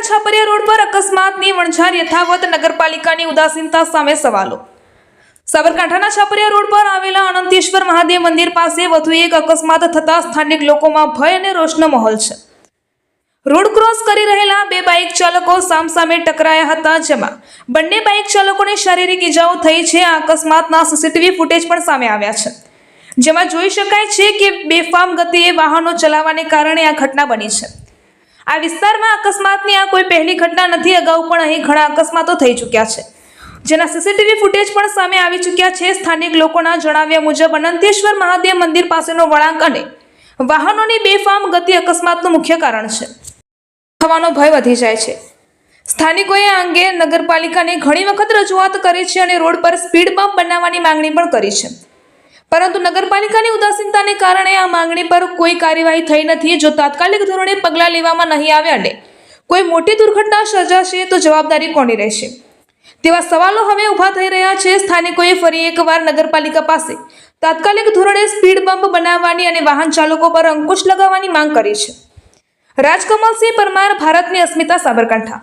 છાપરિયા road પર અકસ્માતની વણઝાર યથાવત, નગરપાલિકાની ઉદાસીનતા સામે સવાલો। સાબરકાંઠાના છાપરિયા રોડ પર આવેલા અનંતેશ્વર મહાદેવ મંદિર પાસે વધુ એક અકસ્માત થતા સ્થાનિક લોકોમાં ભય અને રોષનો માહોલ છે। રોડ ક્રોસ કરી રહેલા બે બાઇક ચાલકો સામસામે ટકરાયા હતા, જેમાં બંને બાઇક ચાલકોને શારીરિક ઈજાઓ થઈ છે। આ અકસ્માતના સીસીટીવી ફૂટેજ પણ સામે આવ્યા છે, જેમાં જોઈ શકાય છે કે બેફામ ગતિએ વાહનો ચલાવવાને કારણે આ ઘટના બની છે। આ વિસ્તારમાં અકસ્માતની આ કોઈ પહેલી ઘટના નથી। અગાઉ પણ અહીં ઘણા અકસ્માતો થઈ ચૂક્યા છે, જેના સીસીટીવી ફૂટેજ પણ સામે આવી ચૂક્યા છે। સ્થાનિક લોકોના જણાવ્યા મુજબ અનંતેશ્વર મહાદેવ મંદિર પાસેનો વળાંક અને વાહનોની બેફામ ગતિ અકસ્માતનું મુખ્ય કારણ છે। થવાનો ભય વધી જાય છે। સ્થાનિકોએ આ અંગે નગરપાલિકાને ઘણી વખત રજૂઆત કરી છે અને રોડ પર સ્પીડ બમ્પ બનાવવાની માંગણી પણ કરી છે, પરંતુ નગરપાલિકાની ઉદાસીનતાને કારણે આ માંગણી પર કોઈ કાર્યવાહી થઈ નથી। જો તાત્કાલિક ધોરણે પગલાં લેવામાં નહીં આવે અને કોઈ મોટી દુર્ઘટના સર્જાશે તો જવાબદારી કોની રહેશે, તેવા સવાલો હવે ઊભા થઈ રહ્યા છે। સ્થાનિકોએ ફરી એકવાર નગરપાલિકા પાસે તાત્કાલિક ધોરણે સ્પીડ બમ્પ બનાવવાની અને વાહન ચાલકો પર અંકુશ લગાવવાની માંગ કરી છે। રાજકમલસિંહ પરમાર, ભારતની અસ્મિતા, સાબરકાંઠા।